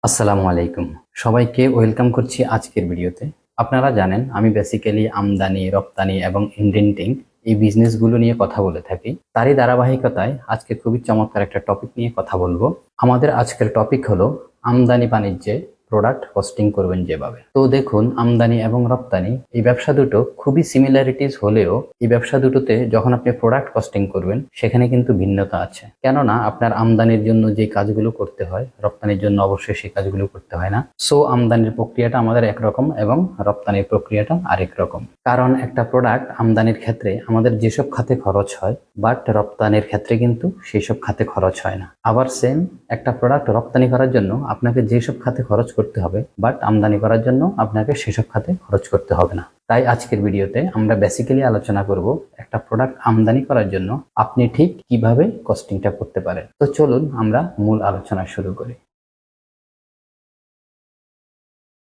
আসসালামু আলাইকুম। সবাইকে ওয়েলকাম করছি আজকের ভিডিওতে। আপনারা জানেন আমি বেসিক্যালি আমদানি, রপ্তানি এবং ইন্ডেন্টিং এই বিজনেসগুলো নিয়ে কথা বলে থাকি। তারই ধারাবাহিকতায় আজকে খুবই চমৎকার একটা টপিক নিয়ে কথা বলবো। আমাদের আজকের টপিক হলো আমদানি বাণিজ্যে প্রোডাক্ট কস্টিং করবেন যেভাবে। তো দেখুন, আমদানি এবং রপ্তানি এই ব্যবসা দুটো খুবই সিমিলারিটিস হলেও এই ব্যবসা দুটোতে যখন আপনি প্রোডাক্ট কস্টিং করবেন সেখানে কিন্তু ভিন্নতা আছে। কেননা আপনার আমদানির জন্য যে কাজগুলো করতে হয় রপ্তানির জন্য অবশ্যই সেই কাজগুলো করতে হয় না। সো আমদানির প্রক্রিয়াটা আমাদের একরকম এবং রপ্তানির প্রক্রিয়াটা আরেক রকম। কারণ একটা প্রোডাক্ট আমদানির ক্ষেত্রে আমাদের যেসব খাতে খরচ হয়, বাট রপ্তানির ক্ষেত্রে কিন্তু সেই সব খাতে খরচ হয় না। আবার সেম একটা প্রোডাক্ট রপ্তানি করার জন্য আপনাকে যেসব খাতে খরচ করতে হবে, বাট আমদানি করার জন্য আপনাকে সেসব খাতে খরচ করতে হবে না। তাই আজকের ভিডিওতে আমরা বেসিক্যালি আলোচনা করব একটা প্রোডাক্ট আমদানি করার জন্য আপনি ঠিক কিভাবে কস্টিংটা করতে পারেন। তো চলুন আমরা মূল আলোচনা শুরু করি।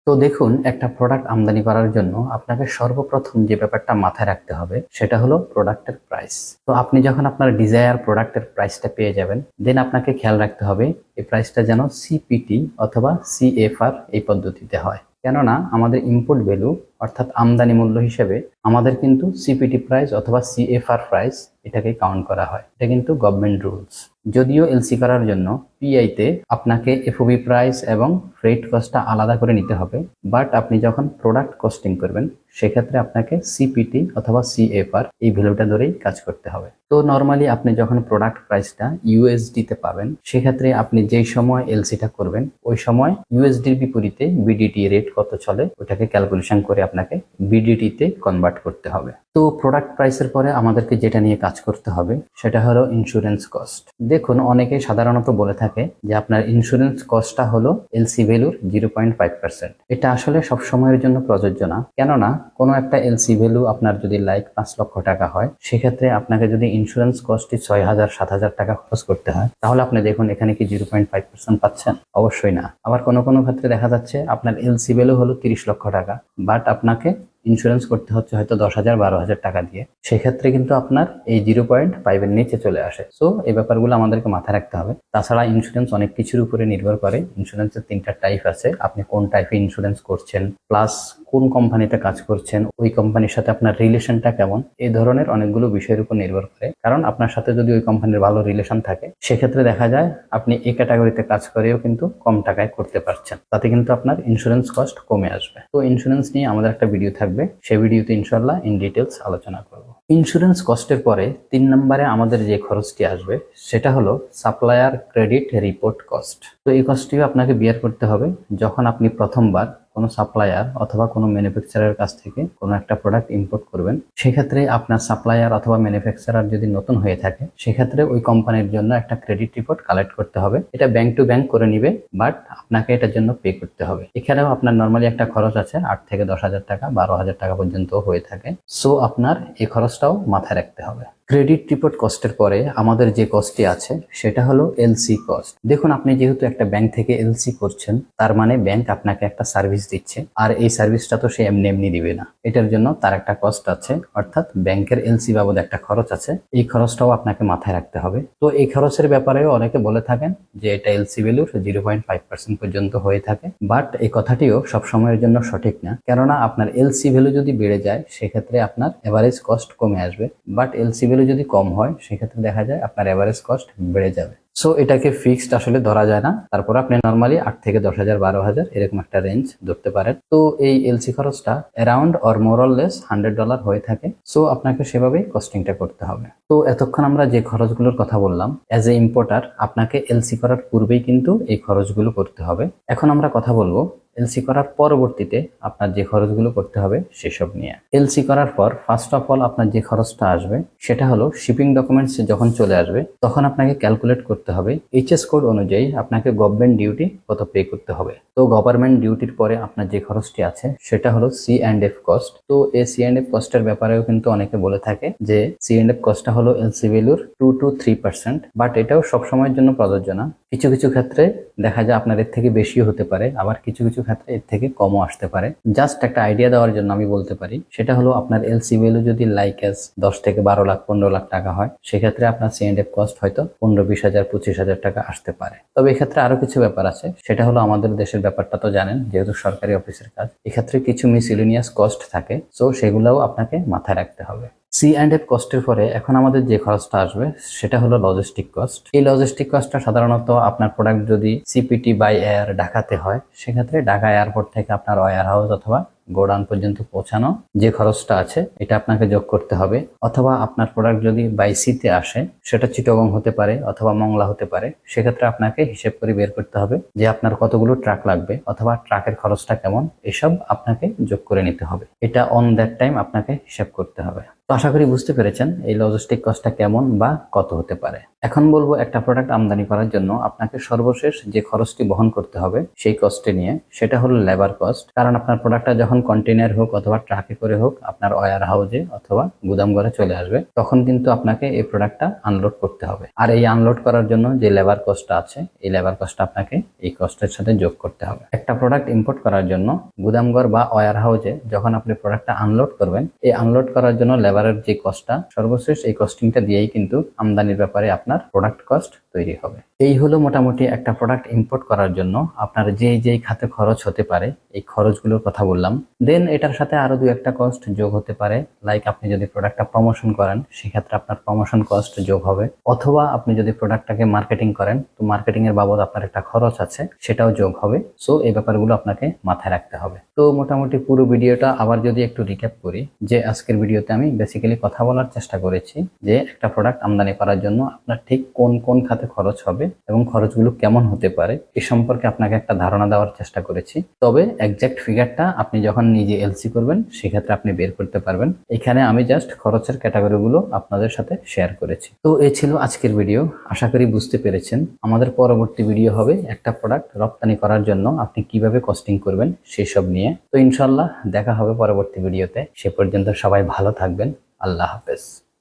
তো দেখুন, একটা প্রোডাক্ট আমদানি করার জন্য আপনাকে সর্বপ্রথম যে ব্যাপারটা মাথায় রাখতে হবে সেটা হলো প্রোডাক্টের প্রাইস। তো আপনি যখন আপনার ডিজায়ার প্রোডাক্টের প্রাইসটা পেয়ে যাবেন, দেন আপনাকে খেয়াল রাখতে হবে এই প্রাইসটা যেন সিপিটি অথবা সিএফআর এই পদ্ধতিতে হয়। কেননা আমাদের ইম্পোর্ট ভ্যালু অর্থাৎ আমদানি মূল্য হিসেবে আমাদের কিন্তু সিপিটি প্রাইস অথবা সিএফআর প্রাইস এটাকে কাউন্ট করা হয়। এটা কিন্তু গভর্নমেন্ট রুলস। যদিও এলসি করার জন্য পিআইতে আপনাকে এফওবি প্রাইস এবং ফ্রেট কস্টটা আলাদা করে নিতে হবে, বাট আপনি যখন প্রোডাক্ট কস্টিং করবেন সেক্ষেত্রে আপনাকে সিপিটি অথবা সিএফআর এই ভ্যালুটা ধরেই কাজ করতে হবে। তো নর্মালি আপনি যখন প্রোডাক্ট প্রাইসটা ইউএসডিতে পাবেন সেক্ষেত্রে আপনি যেই সময় এলসিটা করবেন ওই সময় ইউএসডির বিপরীতে বিডিটি রেট কত চলে ওটাকে ক্যালকুলেশন করে আপনাকে বিডিটিতে কনভার্ট করতে হবে। তো প্রোডাক্ট প্রাইসের পরে আমাদেরকে যেটা নিয়ে কাজ করতে হবে সেটা হলো ইন্স্যুরেন্স কস্ট। দেখুন, অনেকে সাধারণত বলে থাকে যে আপনার ইন্স্যুরেন্স কস্টটা হলো এলসি ভ্যালুর 0.5%। এটা আসলে সব সময়ের জন্য প্রযোজ্য না। কেননা কোনো একটা এলসি ভ্যালু আপনার যদি 5 লক্ষ টাকা হয় সেক্ষেত্রে আপনাকে যদি ইন্স্যুরেন্স কস্টে 6,000-7,000 টাকা খরচ করতে হয় তাহলে আপনি দেখুন এখানে কি 0.5% পাচ্ছেন? অবশ্যই না। আবার কোনো কোনো ক্ষেত্রে দেখা যাচ্ছে আপনার এলসি ভ্যালু হলো 30 লক্ষ টাকা, বাট আপনাকে ইন্স্যুরেন্স করতে হচ্ছে হয়তো 10,000-12,000 টাকা দিয়ে। সেক্ষেত্রে কিন্তু আপনার এই 0.5 এর নিচে চলে আসে। সো এই ব্যাপারগুলো আমাদেরকে মাথায় রাখতে হবে। তাছাড়া ইন্স্যুরেন্স অনেক কিছুর উপরে নির্ভর করে। ইন্স্যুরেন্সের 3টা টাইপ আছে, আপনি কোন টাইপে ইন্স্যুরেন্স করছেন, প্লাস কোন কোম্পানিতে কাজ করছেন, ওই কোম্পানির সাথে আপনার রিলেশনটা কেমন, এই ধরনের অনেকগুলো বিষয়ের উপর নির্ভর করে। কারণ আপনার সাথে যদি ওই কোম্পানির ভালো রিলেশন থাকে সেক্ষেত্রে দেখা যায় আপনি এই ক্যাটাগরিতে কাজ করেও কিন্তু কম টাকায় করতে পারছেন, তাতে কিন্তু আপনার ইন্স্যুরেন্স কস্ট কমে আসবে। তো ইন্স্যুরেন্স নিয়ে আমাদের একটা ভিডিও থাকবে, সেই ভিডিওতে ইনশাল্লাহ ইন ডিটেলস আলোচনা করব। ইন্স্যুরেন্স কস্টের পরে 3 নম্বরে আমাদের যে খরচটি আসবে সেটা হলো সাপ্লায়ার ক্রেডিট রিপোর্ট কস্ট। তো এই কস্টটিও আপনাকে বিয়ার করতে হবে যখন আপনি প্রথমবার কোনো সাপ্লায়ার অথবা কোনো ম্যানুফ্যাকচারারের কাছ থেকে কোনো একটা প্রোডাক্ট ইম্পোর্ট করবেন। সেক্ষেত্রে আপনার সাপ্লায়ার অথবা ম্যানুফ্যাকচারার যদি নতুন হয়ে থাকে সেক্ষেত্রে ওই কোম্পানির জন্য একটা ক্রেডিট রিপোর্ট কালেক্ট করতে হবে। এটা ব্যাংক টু ব্যাংক করে নিবে, বাট আপনাকে এটার জন্য পে করতে হবে। এখানেও আপনার নর্মালি একটা খরচ আছে 8 থেকে 10,000 টাকা, 12,000 টাকা পর্যন্ত হয়ে থাকে। সো আপনার এই খরচটাও মাথায় রাখতে হবে। ক্রেডিট রিপোর্ট কস্টের পরে আমাদের যে কস্টটি আছে সেটা হলো এলসি কস্ট। দেখুন, আপনি যেহেতু একটা ব্যাংক থেকে এলসি করছেন তার মানে ব্যাংক আপনাকে একটা সার্ভিস দিচ্ছে, আর এই সার্ভিসটা তো সে এমনি এমনি দিবে না। এটার জন্য তার একটা কস্ট আছে, অর্থাৎ ব্যাংকের এলসি বাবদ একটা খরচ আছে। এই খরচটাও আপনাকে মাথায় রাখতে হবে। তো এই খরচের ব্যাপারেও অনেকে বলে থাকেন যে এটা এলসি ভ্যালুর 0.5% পর্যন্ত হয়ে থাকে, বাট এই কথাটিও সব সময়ের জন্য সঠিক না। কেননা আপনার এলসি ভ্যালু যদি বেড়ে যায় সেক্ষেত্রে আপনার এভারেজ কস্ট কমে আসবে, বাট এলসি ভ্যালু যদি কম হয় সেক্ষেত্রে দেখা যায় আপনার এভারেজ কস্ট বেড়ে যাবে। সো এটাকে ফিক্সড আসলে ধরা যায় না। তারপর আপনি নর্মালি 8 থেকে 10,000, 12,000 এরকম একটা রেঞ্জ ধরতে পারেন। তো এই এলসি খরচটা around or more or less $100 হয়ে থাকে। সো আপনাকে সেভাবেই কস্টিংটা করতে হবে। তো এতক্ষণ আমরা যে খরচগুলোর কথা বললাম, অ্যাজ এ ইম্পোর্টার আপনাকে এলসি করার পূর্বেই কিন্তু এই খরচগুলো করতে হবে। এখন আমরা কথা বলবো এলসি করার পরবর্তীতে আপনার যে খরচগুলো করতে হবে সেসব নিয়ে। এলসি করার পর ফার্স্ট অফ অল আপনার যে খরচটা আসবে সেটা হলো শিপিং ডকুমেন্টস যখন চলে আসবে তখন আপনাকে ক্যালকুলেট করতে হবে এইচএস কোড অনুযায়ী আপনাকে গভর্নমেন্ট ডিউটি কত পে করতে হবে। তো গভর্নমেন্ট ডিউটির পরে আপনার যে খরচটি আছে সেটা হলো C&F কস্ট। তো এই C&F কস্টের ব্যাপারেও কিন্তু অনেকে বলে থাকে যে C&F কস্টটা হলো এলসি ভ্যালুর 2 to 3%, বাট এটাও সবসময়ের জন্য প্রযোজ্য না। কিছু কিছু ক্ষেত্রে দেখা যায় আপনার এর থেকে বেশিও হতে পারে, আবার কিছু কিছু ক্ষেত্রে এর থেকে কমও আসতে পারে। জাস্ট একটা আইডিয়া দেওয়ার জন্য আমি বলতে পারি, সেটা হলো আপনার এলসি ভ্যালু যদি লাইক এস 10 থেকে 12 লাখ 15 লাখ টাকা হয়, সেক্ষেত্রে আপনার C&F কস্ট হয়তো 15-20 হাজার 25 হাজার টাকা আসতে পারে। তবে এক্ষেত্রে আরো কিছু ব্যাপার আছে, সেটা হলো আমাদের দেশের ব্যাপারটা তো জানেন, যেহেতু সরকারি অফিসের কাজ, এক্ষেত্রে কিছু মিসেলেনিয়াস কস্ট থাকে, সো সেগুলোও আপনাকে মাথায় রাখতে হবে। C&F কস্টের পরে এখন আমাদের যে খরচটা আসবে সেটা হলো লজিস্টিক কস্ট। এই লজিস্টিক কস্টটা সাধারণত আপনার প্রোডাক্ট যদি সিপিটি বাই এয়ার ঢাকাতে হয়, সেক্ষেত্রে ঢাকা এয়ারপোর্ট থেকে আপনার ওয়্যার হাউস অথবা গোডাউন পর্যন্ত পৌঁছানো যে খরচটা আছে এটা আপনাকে যোগ করতে হবে। অথবা আপনার প্রোডাক্ট যদি বাই সিতে আসে, সেটা চিটাগং হতে পারে অথবা মংলা হতে পারে, সেক্ষেত্রে আপনাকে হিসেব করে বের করতে হবে যে আপনার কতগুলো ট্রাক লাগবে অথবা ট্রাকের খরচটা কেমন, এসব আপনাকে যোগ করে নিতে হবে। এটা অন দ্যাট টাইম আপনাকে হিসাব করতে হবে। তো আশা করি বুঝতে পেরেছেন এই লজিস্টিক কস্টটা কেমন বা কত হতে পারে। এখন বলবো একটা প্রোডাক্ট আমদানি করার জন্য আপনাকে সর্বশেষ যে খরচটি বহন করতে হবে সেই কস্টে নিয়ে, সেটা হলো লেবার কস্ট। কারণ আপনার প্রোডাক্টটা যখন কন্টেনার হোক অথবা ট্রাকে করে হোক আপনার ওয়্যার হাউসে অথবা গুদাম ঘরে চলে আসবে, তখন কিন্তু আপনাকে এই প্রোডাক্টটা আনলোড করতে হবে। আর এই আনলোড করার জন্য যে লেবার কস্টটা আছে, এই লেবার কস্টটা আপনাকে এই কস্টের সাথে যোগ করতে হবে। একটা প্রোডাক্ট ইম্পোর্ট করার জন্য গুদামঘর বা ওয়্যার হাউসে যখন আপনি প্রোডাক্টটা আনলোড করবেন, এই আনলোড করার জন্য লেবারের যে কস্টটা সর্বশেষ, এই কস্টিংটা দিয়েই কিন্তু আমদানির ব্যাপারে আপনার প্রোডাক্ট কস্ট তৈরি হবে। এই হলো মোটামুটি একটা প্রোডাক্ট ইম্পোর্ট করার জন্য আপনার যেই খাতে খরচ হতে পারে এই খরচগুলোর কথা বললাম। দেন এটার সাথে আরো 2-1টা কস্ট যোগ হতে পারে, লাইক আপনি যদি প্রোডাক্টটা প্রমোশন করেন সেক্ষেত্রে আপনার প্রমোশন কস্ট যোগ হবে, অথবা আপনি যদি প্রোডাক্টটাকে মার্কেটিং করেন তো মার্কেটিং এর বাবদ আপনার একটা খরচ আছে, সেটাও যোগ হবে। সো এই ব্যাপারগুলো আপনাকে মাথায় রাখতে হবে। তো মোটামুটি পুরো ভিডিওটা আবার যদি একটু রিক্যাপ করি, যে আজকের ভিডিওতে আমি বেসিক্যালি কথা বলার চেষ্টা করেছি যে একটা প্রোডাক্ট আমদানি করার জন্য আপনার ঠিক কোন কোন খাতে খরচ হবে এবং খরচগুলো কেমন হতে পারে এ সম্পর্কে আপনাকে একটা ধারণা দেওয়ার চেষ্টা করেছি। তবে এক্সাক্ট ফিগারটা আপনি যখন নিজে এলসি করবেন সেক্ষেত্রে আপনি বের করতে পারবেন। এখানে আমি জাস্ট খরচের ক্যাটাগরিগুলো আপনাদের সাথে শেয়ার করেছি। তো এই ছিল আজকের ভিডিও, আশা করি বুঝতে পেরেছেন। আমাদের পরবর্তী ভিডিও হবে একটা প্রোডাক্ট রপ্তানি করার জন্য আপনি কিভাবে কস্টিং করবেন সেসব নিয়ে। তো ইনশাল্লাহ দেখা হবে পরবর্তী ভিডিওতে। সে পর্যন্ত সবাই ভালো থাকবেন। আল্লাহ হাফেজ।